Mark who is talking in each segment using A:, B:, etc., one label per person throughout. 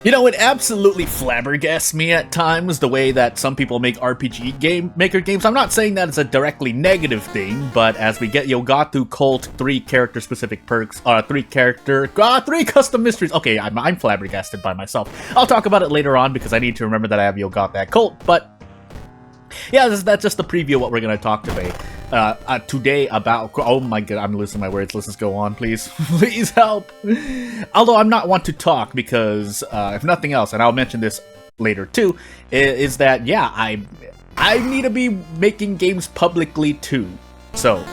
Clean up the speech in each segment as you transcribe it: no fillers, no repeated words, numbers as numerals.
A: You know, it absolutely flabbergasts me at times the way that some people make maker games. I'm not saying that it's a directly negative thing, but as we get Yogatu Cult 3 character specific perks, 3 custom mysteries. Okay, I'm flabbergasted by myself. I'll talk about it later on because I need to remember that I have Yogatu that Cult, but yeah, that's just the preview of what we're going to talk today about. Oh my god, I'm losing my words. Let's just go on, please. Please help. Although I'm not one to talk because, if nothing else, and I'll mention this later too, is that, yeah, I need to be making games publicly too. So,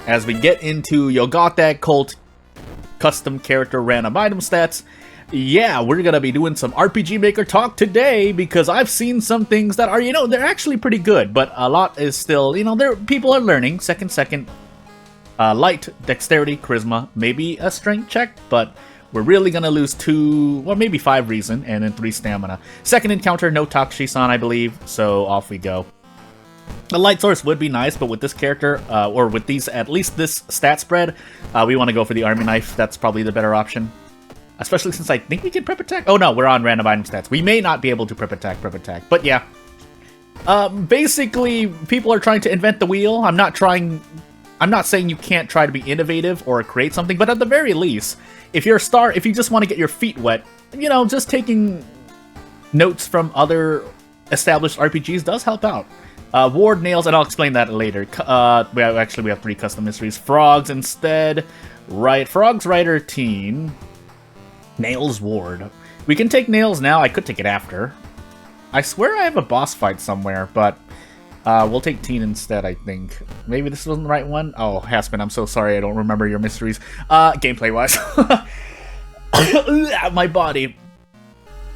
A: as we get into Yogata Cult custom character random item stats, yeah, we're gonna be doing some RPG Maker talk today because I've seen some things that are, they're actually pretty good, but a lot is still, people are learning. Second, light, dexterity, charisma, maybe a strength check, but we're really gonna lose 2, well, maybe 5 reason, and then 3 stamina. Second encounter, no Takushi-san, I believe, so off we go. The light source would be nice, but with this character, or with these, at least this stat spread, we want to go for the army knife. That's probably the better option. Especially since I think we can prep attack. Oh no, we're on random item stats. We may not be able to prep attack, but yeah. Basically, people are trying to invent the wheel. I'm not saying you can't try to be innovative or create something, but at the very least, if you just want to get your feet wet, just taking notes from other established RPGs does help out. Ward, nails, and I'll explain that later. We have 3 custom mysteries. Frogs instead. Right, Frogs, Rider, Teen. Nails, Ward. We can take Nails now. I could take it after. I swear I have a boss fight somewhere, but we'll take Teen instead, I think. Maybe this wasn't the right one? Oh, Haspin, I'm so sorry. I don't remember your mysteries. Gameplay-wise. My body.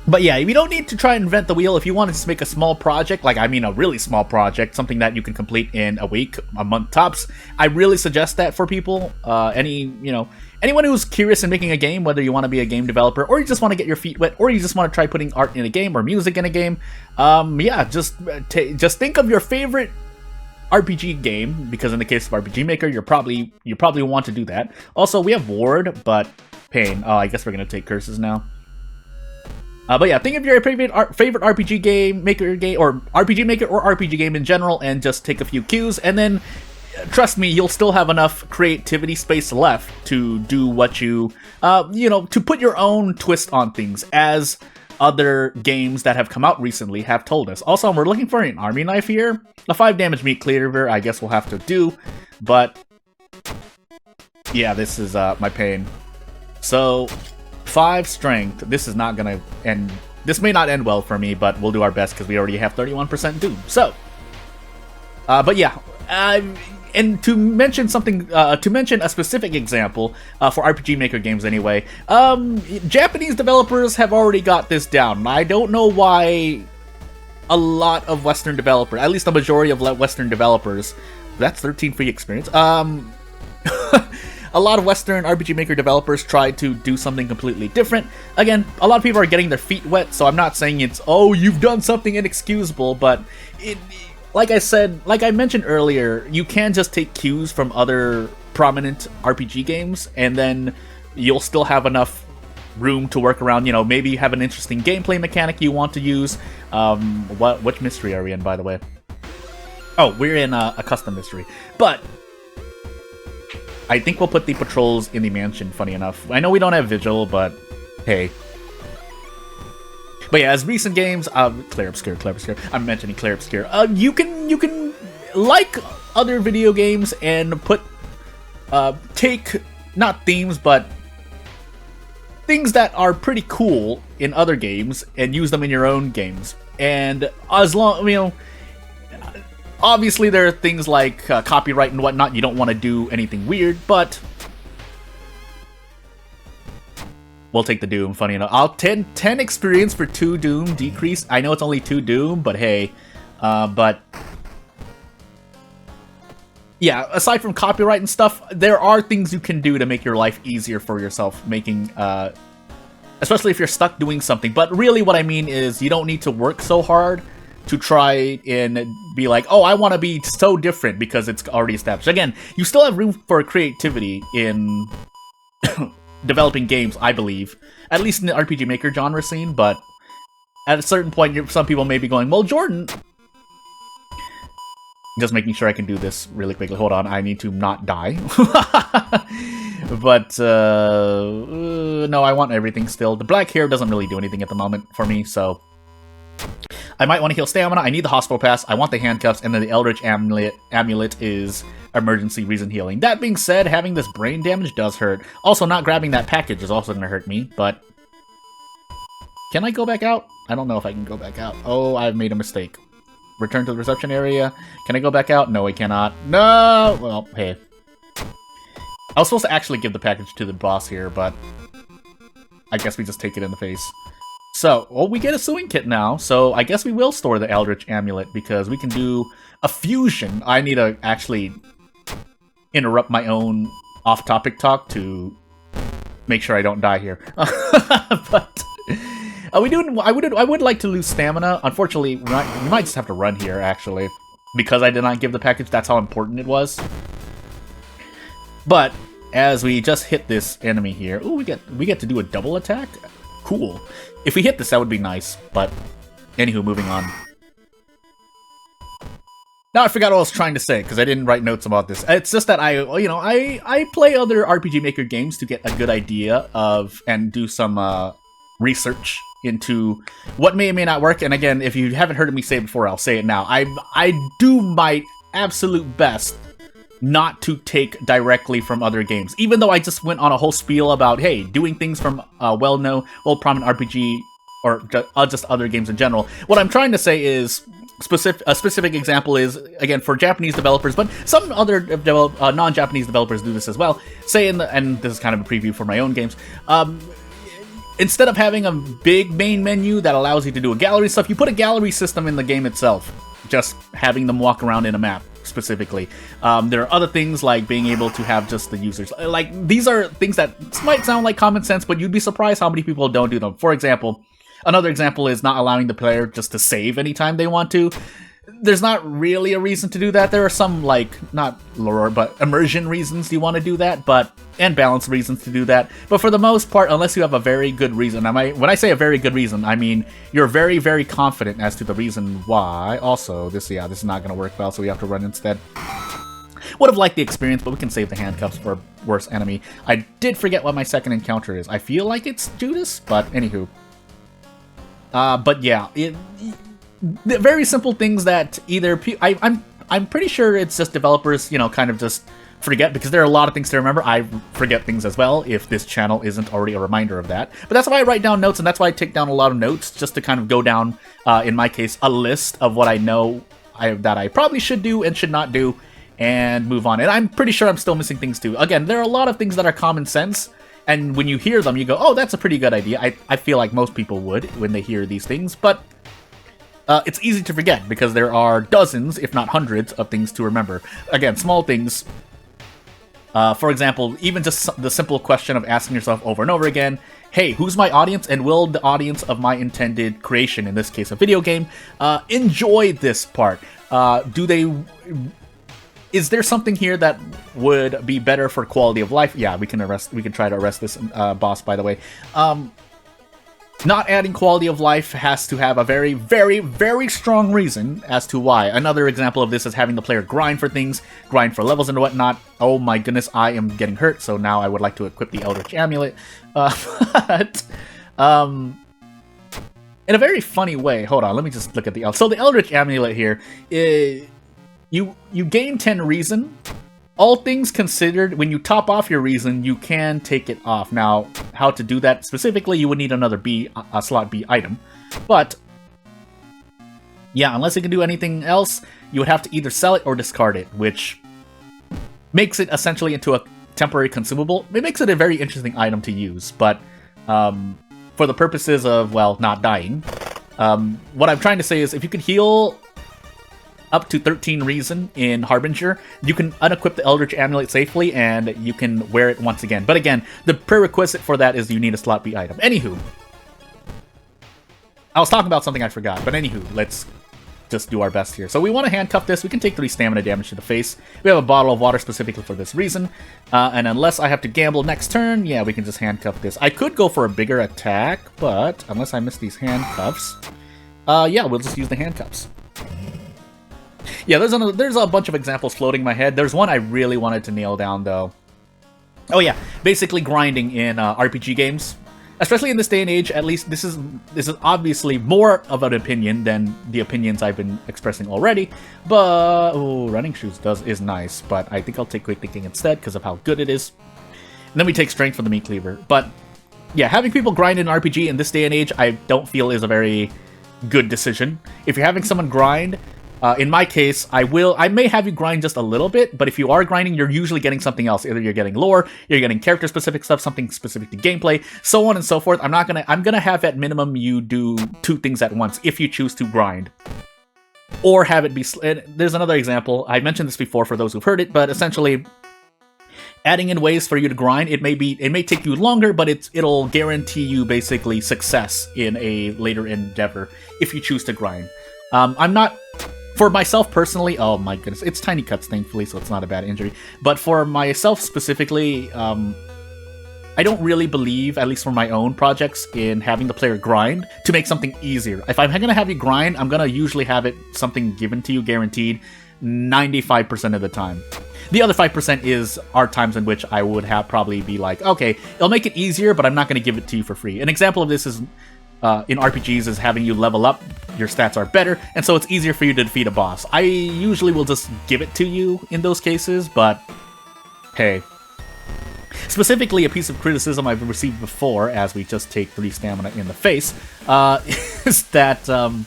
A: But yeah, you don't need to try and invent the wheel. If you want to just make a small project, a really small project, something that you can complete in a week, a month tops, I really suggest that for people. Anyone who's curious in making a game, whether you want to be a game developer, or you just want to get your feet wet, or you just want to try putting art in a game or music in a game, just think of your favorite RPG game, because in the case of RPG Maker, you probably want to do that. Also, we have Ward, but Pain. Oh, I guess we're gonna take curses now. But yeah, think of your favorite RPG game, maker game, or RPG Maker, or RPG game in general, and just take a few cues, and then, trust me, you'll still have enough creativity space left to do what to put your own twist on things, as other games that have come out recently have told us. Also, we're looking for an army knife here. A 5 damage meat cleaver, I guess we'll have to do, but yeah, this is my Pain. So 5 strength. This is not gonna end. This may not end well for me, but we'll do our best because we already have 31% doom. So, but yeah, and to mention something, to mention a specific example for RPG Maker games, anyway. Japanese developers have already got this down. I don't know why a lot of Western developers, at least the majority of Western developers, that's 13 free experience. A lot of Western RPG Maker developers try to do something completely different. Again, a lot of people are getting their feet wet, so I'm not saying it's, oh, you've done something inexcusable, but like I mentioned earlier, you can just take cues from other prominent RPG games, and then you'll still have enough room to work around. Maybe you have an interesting gameplay mechanic you want to use. Which mystery are we in, by the way? Oh, we're in a custom mystery, but I think we'll put the patrols in the mansion, funny enough. I know we don't have Vigil, but hey. But yeah, as recent games, Clair Obscure. I'm mentioning Clair Obscure. You can like other video games and put, take, not themes, but things that are pretty cool in other games and use them in your own games. And as long, obviously, there are things like copyright and whatnot. You don't want to do anything weird, but we'll take the Doom, funny enough. I'll 10 experience for 2 Doom decrease. I know it's only 2 Doom, but hey. But yeah, aside from copyright and stuff, there are things you can do to make your life easier for yourself, making, especially if you're stuck doing something. But really what I mean is you don't need to work so hard to try and be like, oh, I want to be so different because it's already established. Again, you still have room for creativity in developing games, I believe. at least in the RPG Maker genre scene, but at a certain point, some people may be going, well, Jordan... Just making sure I can do this really quickly. Hold on, I need to not die. But, no, I want everything still. The black hair doesn't really do anything at the moment for me, so... I might want to heal stamina, I need the hospital pass, I want the handcuffs, and then the Eldritch Amulet is emergency reason healing. That being said, having this brain damage does hurt. Also, not grabbing that package is also going to hurt me, but... Can I go back out? I don't know if I can go back out. Oh, I've made a mistake. Return to the reception area. Can I go back out? No, I cannot. No! Well, hey. I was supposed to actually give the package to the boss here, but... I guess we just take it in the face. So, well, we get a sewing kit now, so I guess we will store the Eldritch Amulet, because we can do a fusion. I need to actually interrupt my own off-topic talk to make sure I don't die here. But... I would like to lose stamina. Unfortunately, we might just have to run here, actually. Because I did not give the package, that's how important it was. But, as we just hit this enemy here... Ooh, we get to do a double attack? Cool. If we hit this, that would be nice. But, anywho, moving on. Now I forgot what I was trying to say, because I didn't write notes about this. It's just that I play other RPG Maker games to get a good idea of... and do some, research into what may or may not work. And again, if you haven't heard me say it before, I'll say it now. I do my absolute best not to take directly from other games. Even though I just went on a whole spiel about, hey, doing things from well-known, well-prominent RPG, or just other games in general. What I'm trying to say is, a specific example is, again, for Japanese developers, but some other non-Japanese developers do this as well. Say, and this is kind of a preview for my own games, instead of having a big main menu that allows you to do a gallery stuff, you put a gallery system in the game itself. Just having them walk around in a map, specifically. There are other things like being able to have just the users. Like, these are things that might sound like common sense, but you'd be surprised how many people don't do them. For example, another example is not allowing the player just to save anytime they want to. There's not really a reason to do that. There are some, like, not lore, but immersion reasons you want to do that, and balance reasons to do that. But for the most part, unless you have a very good reason, when I say a very good reason, I mean you're very, very confident as to the reason why. Also, this is not going to work well, so we have to run instead. Would have liked the experience, but we can save the handcuffs for a worse enemy. I did forget what my second encounter is. I feel like it's Judas, but anywho. But yeah, very simple things that either I'm pretty sure it's just developers, kind of just forget, because there are a lot of things to remember. I forget things as well if this channel isn't already a reminder of that. But that's why I write down notes, and that's why I take down a lot of notes, just to kind of go down, in my case, a list of what I know that I probably should do and should not do, and move on. And I'm pretty sure I'm still missing things too. Again, there are a lot of things that are common sense, and when you hear them, you go, oh, that's a pretty good idea. I feel like most people would when they hear these things, but it's easy to forget because there are dozens, if not hundreds, of things to remember. Again, small things. For example, even just the simple question of asking yourself over and over again, hey, who's my audience, and will the audience of my intended creation, in this case a video game, enjoy this part? Is there something here that would be better for quality of life? Yeah, we can try to arrest this boss, by the way. Not adding quality of life has to have a very, very, very strong reason as to why. Another example of this is having the player grind for things, grind for levels and whatnot. Oh my goodness, I am getting hurt, so now I would like to equip the Eldritch Amulet. In a very funny way, hold on, let me just look at the... So the Eldritch Amulet here, you gain 10 reason. All things considered, when you top off your reason, you can take it off. Now, how to do that specifically, you would need another slot B item. But, yeah, unless it can do anything else, you would have to either sell it or discard it, which makes it essentially into a temporary consumable. It makes it a very interesting item to use, but for the purposes of, well, not dying, what I'm trying to say is if you could heal up to 13 reason in Harbinger, you can unequip the Eldritch Amulet safely, and you can wear it once again. But again, the prerequisite for that is you need a slot B item. Anywho, I was talking about something I forgot, but anywho, let's just do our best here. So we want to handcuff this. We can take 3 stamina damage to the face. We have a bottle of water specifically for this reason. And unless I have to gamble next turn, yeah, we can just handcuff this. I could go for a bigger attack, but unless I miss these handcuffs, yeah, we'll just use the handcuffs. Yeah, there's a bunch of examples floating in my head. There's one I really wanted to nail down, though. Oh yeah, basically grinding in RPG games. Especially in this day and age, at least this is obviously more of an opinion than the opinions I've been expressing already. But oh, running shoes is nice, but I think I'll take quick thinking instead because of how good it is. And then we take strength for the meat cleaver. But yeah, having people grind in an RPG in this day and age, I don't feel is a very good decision. If you're having someone grind, in my case, I may have you grind just a little bit, but if you are grinding, you're usually getting something else. Either you're getting lore, you're getting character-specific stuff, something specific to gameplay, so on and so forth. I'm gonna have at minimum you do 2 things at once if you choose to grind. Or have it be... There's another example. I mentioned this before for those who've heard it, but essentially... adding in ways for you to grind, it may take you longer, but it'll guarantee you basically success in a later endeavor if you choose to grind. I'm not... For myself personally, oh my goodness, it's tiny cuts, thankfully, so it's not a bad injury. But for myself specifically, I don't really believe, at least for my own projects, in having the player grind to make something easier. If I'm going to have you grind, I'm going to usually have it something given to you, guaranteed, 95% of the time. The other 5% are times in which I would probably be like, okay, it'll make it easier, but I'm not going to give it to you for free. An example of this is... in RPGs is having you level up, your stats are better, and so it's easier for you to defeat a boss. I usually will just give it to you in those cases, but hey. Specifically, a piece of criticism I've received before, as we just take 3 stamina in the face, is that, hold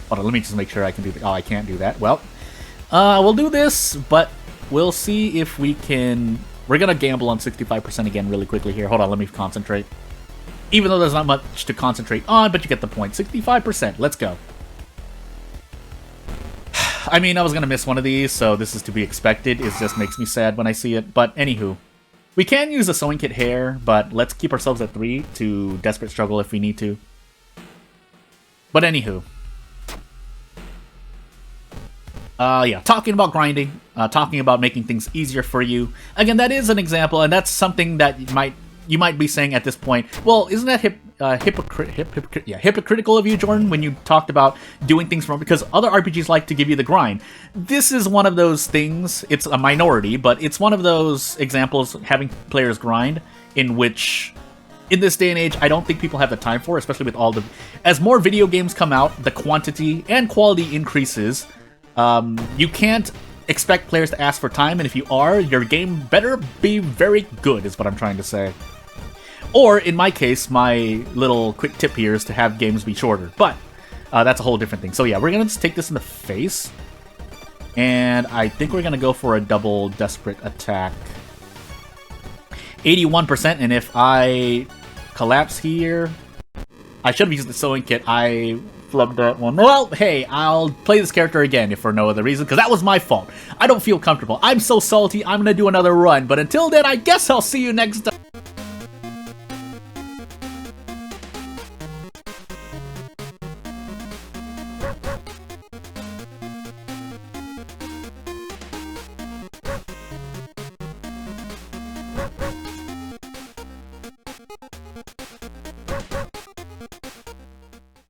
A: on, let me just make sure I can do that. Oh, I can't do that. Well, we'll do this, but we'll see if we can... We're gonna gamble on 65% again really quickly here. Hold on, let me concentrate. Even though there's not much to concentrate on, but you get the point. 65%. Let's go. I mean, I was going to miss one of these, so this is to be expected. It just makes me sad when I see it. But anywho, we can use a sewing kit hair, but let's keep ourselves at 3 to desperate struggle if we need to. But anywho. Yeah, talking about grinding, talking about making things easier for you. Again, that is an example, and that's something that you might be saying at this point, well, isn't that hypocritical of you, Jordan, when you talked about doing things from... Because other RPGs like to give you the grind. This is one of those things, it's a minority, but it's one of those examples, having players grind, in which, in this day and age, I don't think people have the time for, especially with all the... As more video games come out, the quantity and quality increases. You can't expect players to ask for time, and if you are, your game better be very good, is what I'm trying to say. Or, in my case, my little quick tip here is to have games be shorter. But, that's a whole different thing. So yeah, we're going to just take this in the face. And I think we're going to go for a double desperate attack. 81%, and if I collapse here... I should have used the sewing kit. I flubbed that one. Well, hey, I'll play this character again if for no other reason, because that was my fault. I don't feel comfortable. I'm so salty, I'm going to do another run. But until then, I guess I'll see you next time.